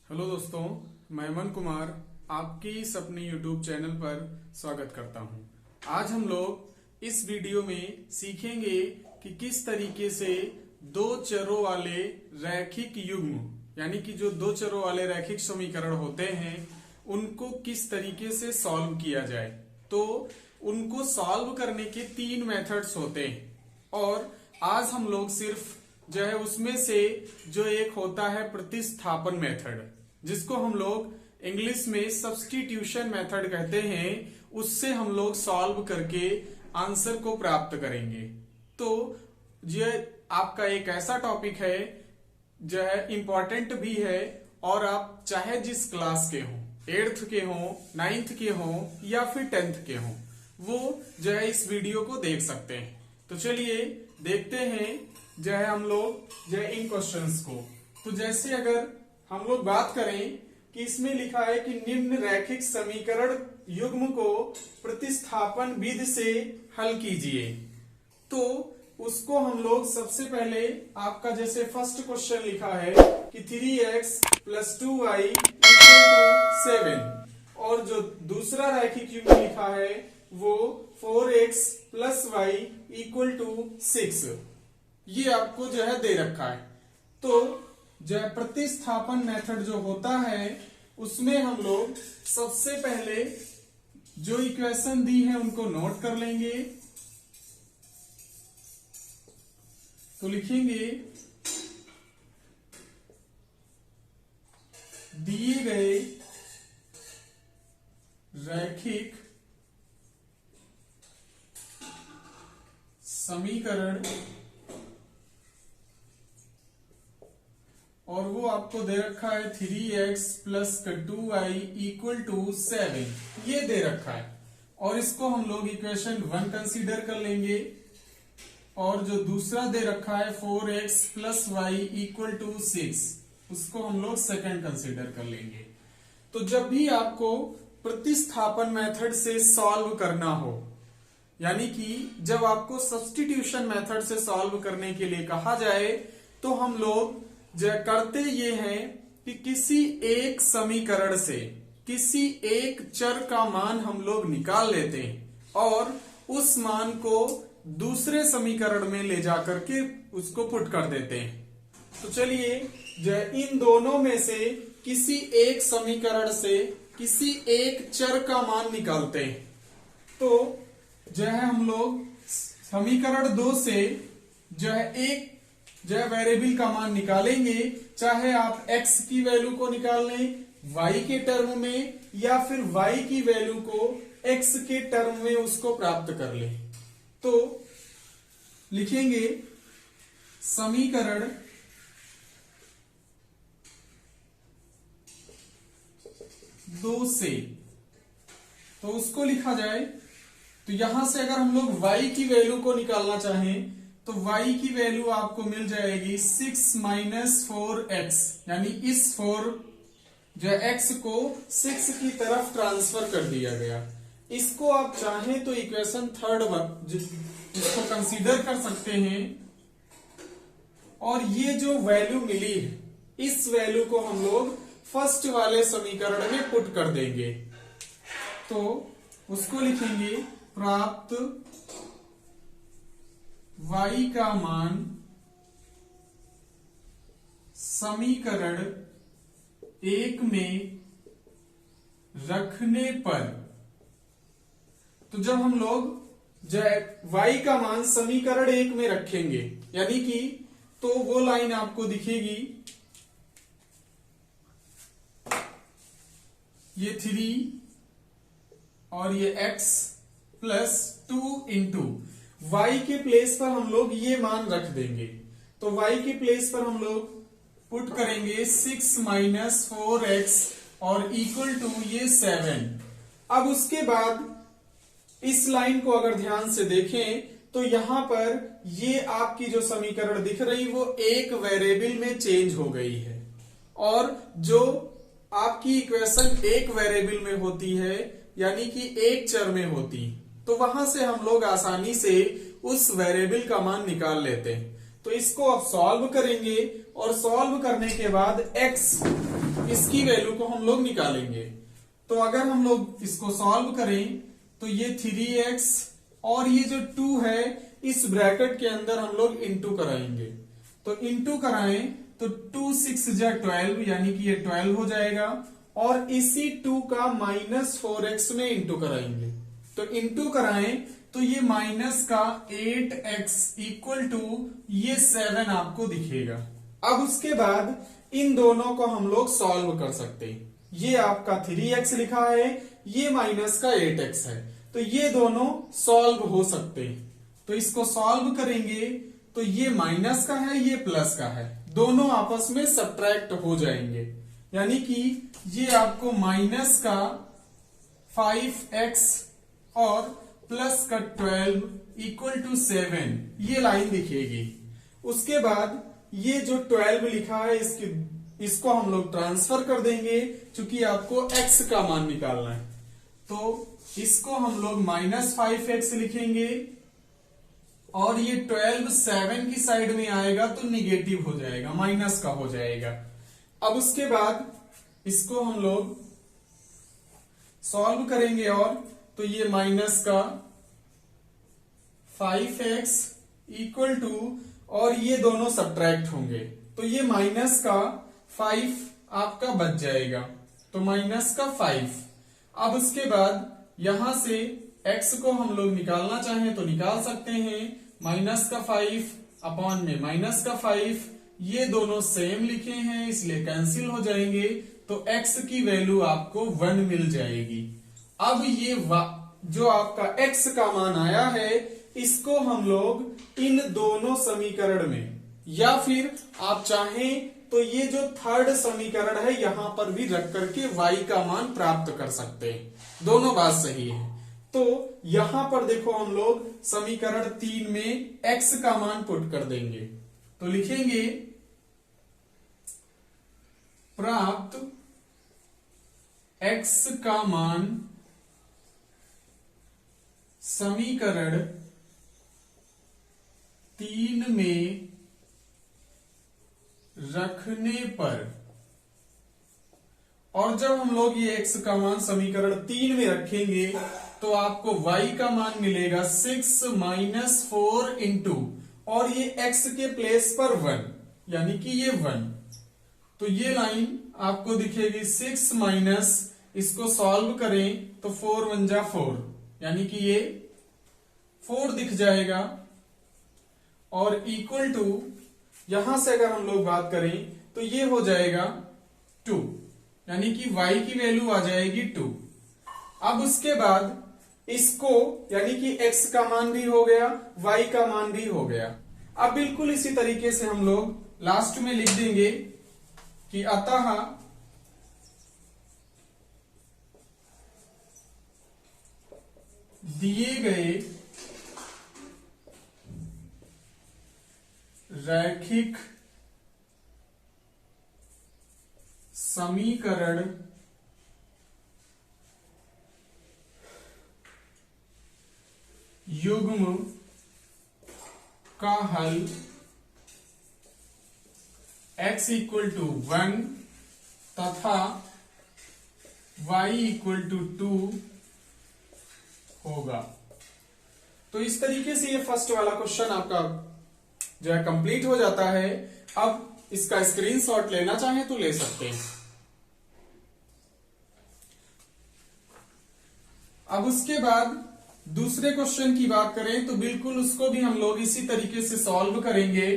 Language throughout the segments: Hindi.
हेलो दोस्तों, मैं मन कुमार आपके इस अपने YouTube चैनल पर स्वागत करता हूं। आज हम लोग इस वीडियो में सीखेंगे कि किस तरीके से दो चरों वाले रैखिक युग्म यानी कि जो दो चरों वाले रैखिक समीकरण होते हैं उनको किस तरीके से सॉल्व किया जाए। तो उनको सॉल्व करने के 3 मेथड्स होते हैं और आज हम लोग सिर्फ जो है उसमें से जो एक होता है प्रतिस्थापन मेथड, जिसको हम लोग इंग्लिश में सब्स्टिट्यूशन मेथड कहते हैं, उससे हम लोग सॉल्व करके आंसर को प्राप्त करेंगे। तो यह आपका एक ऐसा टॉपिक है जो है इम्पोर्टेंट भी है और आप चाहे जिस क्लास के हों, 8th के हों, 9th के हों या फिर 10th के हों, वो जो है इस वीडियो को देख सकते हैं। तो चलिए देखते हैं जो है हम लोग जो है इन क्वेश्चंस को। तो जैसे अगर हम लोग बात करें कि इसमें लिखा है कि निम्न रैखिक समीकरण युग्म को प्रतिस्थापन विधि से हल कीजिए, तो उसको हम लोग सबसे पहले आपका जैसे फर्स्ट क्वेश्चन लिखा है कि 3x + 2y = 7 और जो दूसरा रैखिक युग्म लिखा है वो 4x + y = 6, ये आपको जो है दे रखा है। तो जो है प्रतिस्थापन मेथड जो होता है उसमें हम लोग सबसे पहले जो इक्वेशन दी है उनको नोट कर लेंगे। तो लिखेंगे दिए गए रैखिक समीकरण और वो आपको दे रखा है 3x + 2y = 7, ये दे रखा है और इसको हम लोग इक्वेशन 1 कंसीडर कर लेंगे और जो दूसरा दे रखा है 4x + y = 6, उसको हम लोग सेकंड कंसीडर कर लेंगे। तो जब भी आपको प्रतिस्थापन मेथड से सॉल्व करना हो, यानी कि जब आपको सब्स्टिट्यूशन मेथड से सॉल्व करने के लिए कहा जाए, तो हम लोग जो करते ये हैं कि किसी एक समीकरण से किसी एक चर का मान हम लोग निकाल लेते हैं और उस मान को दूसरे समीकरण में ले जाकर के उसको पुट कर देते हैं। तो चलिए जो इन दोनों में से किसी एक समीकरण से किसी एक चर का मान निकालते हैं। तो जो है हम लोग समीकरण 2 से जो है एक जो है वेरिएबल का मान निकालेंगे, चाहे आप x की वैल्यू को निकाल लें y के टर्म में या फिर y की वैल्यू को x के टर्म में उसको प्राप्त कर लें। तो लिखेंगे समीकरण 2 से, तो उसको लिखा जाए। तो यहां से अगर हम लोग y की वैल्यू को निकालना चाहें तो y की वैल्यू आपको मिल जाएगी 6 - 4x, यानी इस 4 जो x को 6 की तरफ ट्रांसफर कर दिया गया। इसको आप चाहें तो इक्वेशन 3 इसको कंसीडर कर सकते हैं और ये जो वैल्यू मिली है इस वैल्यू को हम लोग फर्स्ट वाले समीकरण में पुट कर देंगे। तो उसको लिखेंगे प्राप्त y का मान समीकरण 1 में रखने पर। तो जब हम लोग जो y का मान समीकरण 1 में रखेंगे, यानी कि तो वो लाइन आपको दिखेगी, ये 3 और ये x + 2 y के प्लेस पर हम लोग ये मान रख देंगे। तो y के प्लेस पर हम लोग पुट करेंगे 6 - 4x और = ये 7। अब उसके बाद इस लाइन को अगर ध्यान से देखें तो यहां पर ये आपकी जो समीकरण दिख रही वो एक वेरिएबल में चेंज हो गई है और जो आपकी इक्वेशन एक वेरिएबल में होती है यानी कि एक चर में होती, तो वहां से हम लोग आसानी से उस वेरिएबल का मान निकाल लेते हैं। तो इसको अब सॉल्व करेंगे और सॉल्व करने के बाद x इसकी वैल्यू को हम लोग निकालेंगे। तो अगर हम लोग इसको सॉल्व करें तो ये 3x और ये जो 2 है इस ब्रैकेट के अंदर हम लोग इंटू कराएंगे। तो इंटू कराएं तो 2 6 जा 12 यानी कि ये 12 हो जाएगा, और इसी 2 का -4x में इंटू कराएंगे। तो इंटू कराएं तो ये माइनस का 8x इक्वल टू ये 7 आपको दिखेगा। अब उसके बाद इन दोनों को हम लोग सॉल्व कर सकते हैं। ये आपका 3x लिखा है, ये माइनस का 8x है, तो ये दोनों सॉल्व हो सकते हैं। तो इसको सॉल्व करेंगे तो ये माइनस का है, ये प्लस का है, दोनों आपस में सब्ट्रैक्ट हो जाएंगे, यानी कि ये आपको माइनस का 5x और प्लस का 12 इक्वल टू 7 ये लाइन दिखेगी। उसके बाद ये जो 12 लिखा है इसको हम लोग ट्रांसफर कर देंगे, क्योंकि आपको x का मान निकालना है। तो इसको हम लोग -5x लिखेंगे, और ये 12 7 की साइड में आएगा तो निगेटिव हो जाएगा, माइनस का हो जाएगा। अब उसके बाद इसको हम लोग सॉल्व करेंगे, और तो ये माइनस का 5x इक्वल टू, और ये दोनों सब्ट्रैक्ट होंगे, तो ये माइनस का 5 आपका बच जाएगा, तो माइनस का 5। अब उसके बाद यहां से x को हम लोग निकालना चाहें तो निकाल सकते हैं, माइनस का 5 अपॉन में माइनस का 5, ये दोनों सेम लिखे हैं इसलिए कैंसिल हो जाएंगे, तो x की वैल्यू आपको 1 मिल जाएगी। अब ये जो आपका x का मान आया है इसको हम लोग इन दोनों समीकरण में, या फिर आप चाहें तो ये जो थर्ड समीकरण है यहां पर भी रख करके y का मान प्राप्त कर सकते हैं, दोनों बात सही है। तो यहां पर देखो हम लोग समीकरण 3 में x का मान पुट कर देंगे, तो लिखेंगे प्राप्त x का मान समीकरण 3 में रखने पर, और जब हम लोग ये x का मान समीकरण 3 में रखेंगे तो आपको y का मान मिलेगा 6 - 4 इंटू, और ये x के प्लेस पर 1 यानी कि ये 1, तो ये लाइन आपको दिखेगी 6 माइनस, इसको सॉल्व करें तो 4 1 जा 4 यानी कि ये 4 दिख जाएगा, और इक्वल टू यहां से अगर हम लोग बात करें तो ये हो जाएगा 2, यानी कि y की वैल्यू आ जाएगी 2। अब उसके बाद इसको यानी कि x का मान भी हो गया, y का मान भी हो गया। अब बिल्कुल इसी तरीके से हम लोग लास्ट में लिख देंगे कि अतः दिए गए रैखिक समीकरण युग्म का हल x इक्वल टू 1 तथा y इक्वल टू 2 होगा। तो इस तरीके से ये फर्स्ट वाला क्वेश्चन आपका जो है कंप्लीट हो जाता है। अब इसका स्क्रीनशॉट लेना चाहें तो ले सकते हैं। अब उसके बाद दूसरे क्वेश्चन की बात करें तो बिल्कुल उसको भी हम लोग इसी तरीके से सॉल्व करेंगे।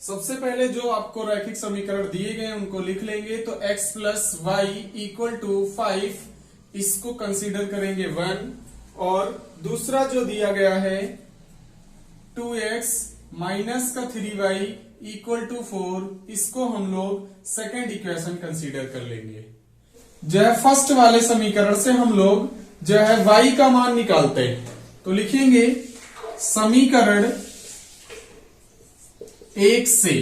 सबसे पहले जो आपको रैखिक समीकरण दिए गए उनको लिख लेंगे। तो x plus Y equal to 5, इसको कंसीडर करेंगे 1, और दूसरा जो दिया गया है 2x माइनस का 3y इक्वल टू 4, इसको हम लोग सेकेंड इक्वेशन कंसीडर कर लेंगे। जो है फर्स्ट वाले समीकरण से हम लोग जो है y का मान निकालते हैं। तो लिखेंगे समीकरण 1 से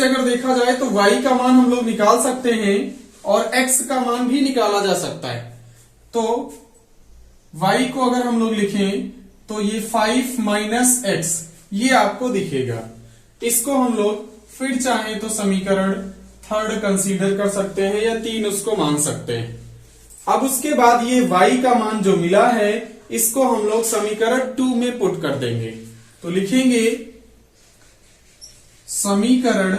अगर देखा जाए तो y का मान हम लोग निकाल सकते हैं और x का मान भी निकाला जा सकता है। तो y को अगर हम लोग लिखें तो ये 5 माइनस एक्स ये आपको दिखेगा। इसको हम लोग फिर चाहें तो समीकरण थर्ड कंसीडर कर सकते हैं या 3 उसको मान सकते हैं। अब उसके बाद ये y का मान जो मिला है इसको हम लोग समीकरण 2 में पुट कर देंगे। तो लिखेंगे समीकरण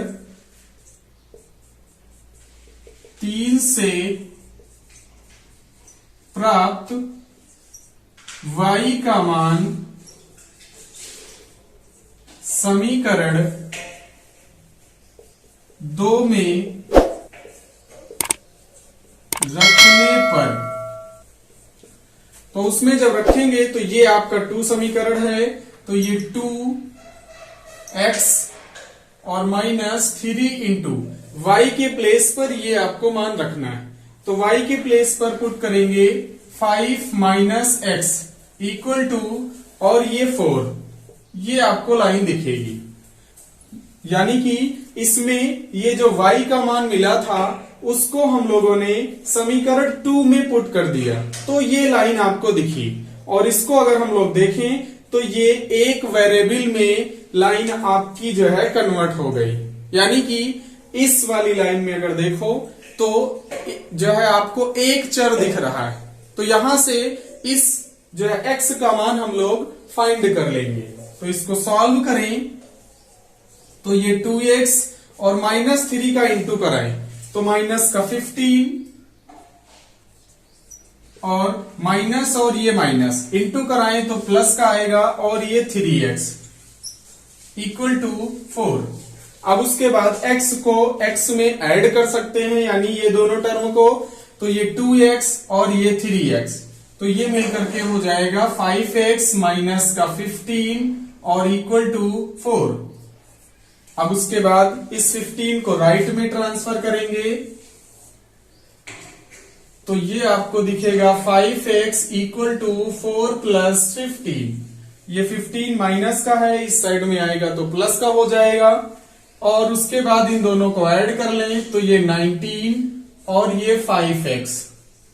3 से प्राप्त y का मान समीकरण 2 में रखने पर, तो उसमें जब रखेंगे तो ये आपका 2 समीकरण है, तो ये 2x और माइनस 3 इंटू वाई के प्लेस पर ये आपको मान रखना है। तो y के प्लेस पर पुट करेंगे 5 माइनस एक्स इक्वल टू और ये 4, ये आपको लाइन दिखेगी। यानी कि इसमें ये जो y का मान मिला था उसको हम लोगों ने समीकरण 2 में पुट कर दिया, तो ये लाइन आपको दिखी। और इसको अगर हम लोग देखें तो ये एक वेरिएबल में लाइन आपकी जो है कन्वर्ट हो गई। यानी कि इस वाली लाइन में अगर देखो तो जो है आपको एक चर दिख रहा है, तो यहां से इस जो है x का मान हम लोग फाइंड कर लेंगे। तो इसको सॉल्व करें तो ये 2x और माइनस 3 का इंटू कराएं तो माइनस का 15 और माइनस और ये माइनस इंटू कराएं तो प्लस का आएगा और ये 3x इक्वल टू 4। अब उसके बाद x को x में ऐड कर सकते हैं, यानी ये दोनों टर्म को, तो ये 2x और ये 3x, तो ये मिलकर के हो जाएगा 5x माइनस का 15 और इक्वल टू 4। अब उसके बाद इस 15 को राइट में ट्रांसफर करेंगे तो ये आपको दिखेगा 5x इक्वल टू 4 प्लस 15। ये 15 माइनस का है, इस साइड में आएगा तो प्लस का हो जाएगा। और उसके बाद इन दोनों को ऐड कर लें तो ये 19 और ये 5x।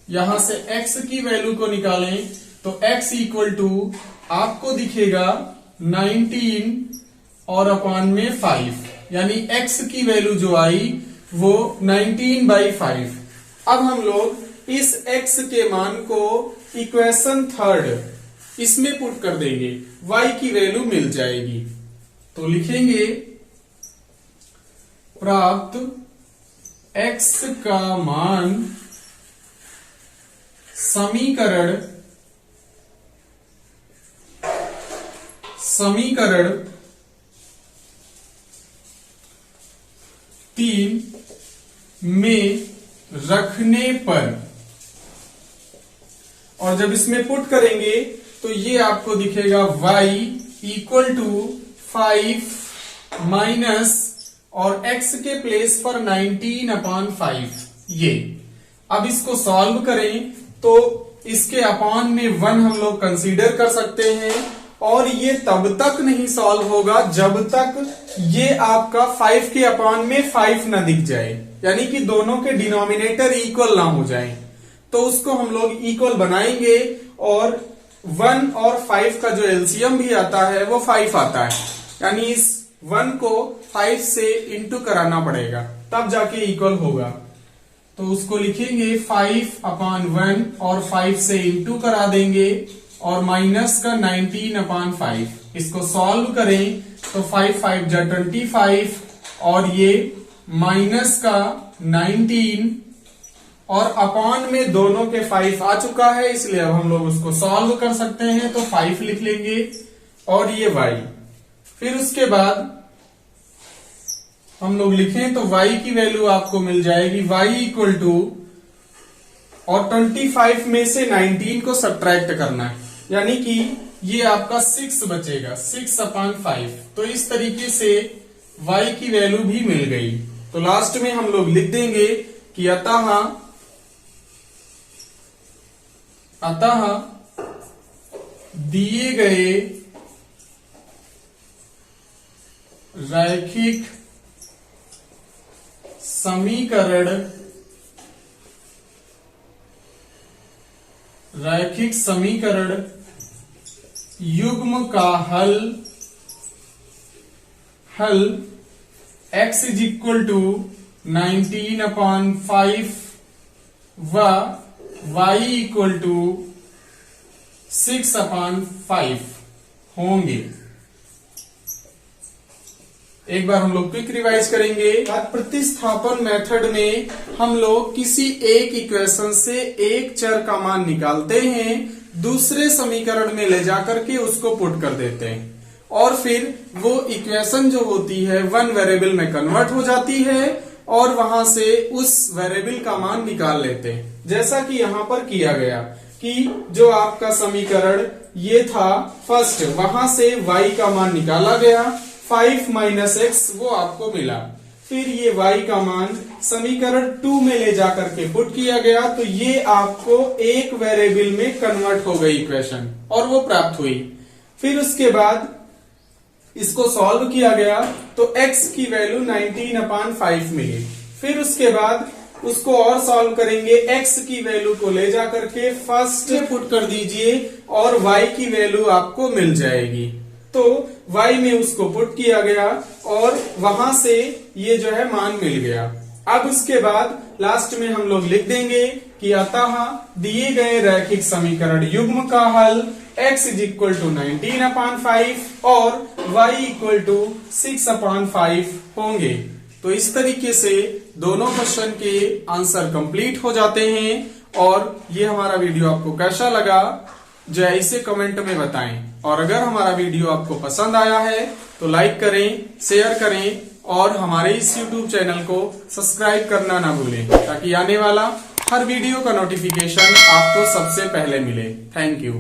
यहां से x की वैल्यू को निकालें तो x इक्वल टू आपको दिखेगा 19 और अपान में 5, यानी x की वैल्यू जो आई वो 19/5। अब हम लोग इस x के मान को इक्वेशन थर्ड इसमें पुट कर देंगे, y की वैल्यू मिल जाएगी। तो लिखेंगे प्राप्त x का मान समीकरण 3 में रखने पर, और जब इसमें पुट करेंगे तो ये आपको दिखेगा y इक्वल टू 5 माइनस और x के प्लेस पर 19/5 ये। अब इसको सॉल्व करें तो इसके अपान में 1 हम लोग कंसीडर कर सकते हैं, और ये तब तक नहीं सॉल्व होगा जब तक ये आपका 5 के अपान में 5 ना दिख जाए, यानी कि दोनों के डिनोमिनेटर इक्वल ना हो जाए। तो उसको हम लोग इक्वल बनाएंगे और 1 और 5 का जो एलसीएम भी आता है वो 5 आता है, यानी इस 1 को 5 से इंटू कराना पड़ेगा तब जाके इक्वल होगा। तो उसको लिखेंगे 5/1 और 5 से इंटू करा देंगे और माइनस का 19/5। इसको सॉल्व करें तो 5 जा 25 और ये माइनस का 19 और अपान में दोनों के 5 आ चुका है, इसलिए अब हम लोग उसको सॉल्व कर सकते हैं। तो 5 लिख लेंगे और ये y। फिर उसके बाद हम लोग लिखें तो y की वैल्यू आपको मिल जाएगी y इक्वल टू, और 25 में से 19 को सब्ट्रैक्ट करना है, यानी कि ये आपका 6 बचेगा, 6/5। तो इस तरीके से y की वैल्यू भी मिल गई। तो लास्ट में हम लोग लिख देंगे कि अतः दिए गए रैखिक समीकरण युग्म का हल x इज इक्वल टू 19/5 व y इक्वल टू 6/5 होंगे। एक बार हम लोग क्विक रिवाइज करेंगे। प्रतिस्थापन मेथड में हम लोग किसी एक इक्वेशन से एक चर का मान निकालते हैं, दूसरे समीकरण में ले जाकर के उसको पुट कर देते हैं और फिर वो इक्वेशन जो होती है वन वेरिएबल में कन्वर्ट हो जाती है और वहां से उस वेरिएबल का मान निकाल लेते हैं। जैसा कि यहां पर किया गया कि जो आपका समीकरण ये था फर्स्ट, वहां से y का मान निकाला गया, 5 माइनस एक्स वो आपको मिला। फिर ये y का मान समीकरण 2 में ले जाकर के पुट किया गया तो ये आपको एक वेरिएबल में कन्वर्ट हो गई इक्वेशन और वो प्राप्त हुई। फिर उसके बाद इसको सॉल्व किया गया तो x की वैल्यू 19/5 मिली। फिर उसके बाद उसको और सॉल्व करेंगे, x की वैल्यू को ले जाकर के फर्स्ट पुट कर दीजिए और y की वैल्यू आपको मिल जाएगी। तो y में उसको पुट किया गया और वहां से ये जो है मान मिल गया। अब उसके बाद लास्ट में हम लोग लिख देंगे कि अतः दिए गए रैखिक समीकरण युग्म का हल x इज इक्वल टू 19/5 और y इक्वल टू 6/5 होंगे। तो इस तरीके से दोनों क्वेश्चन के आंसर कंप्लीट हो जाते हैं। और ये हमारा वीडियो आपको कैसा लगा जय इसे कमेंट में बताएं। और अगर हमारा वीडियो आपको पसंद आया है तो लाइक करें, शेयर करें और हमारे इस YouTube चैनल को सब्सक्राइब करना ना भूलें ताकि आने वाला हर वीडियो का नोटिफिकेशन आपको सबसे पहले मिले। Thank you.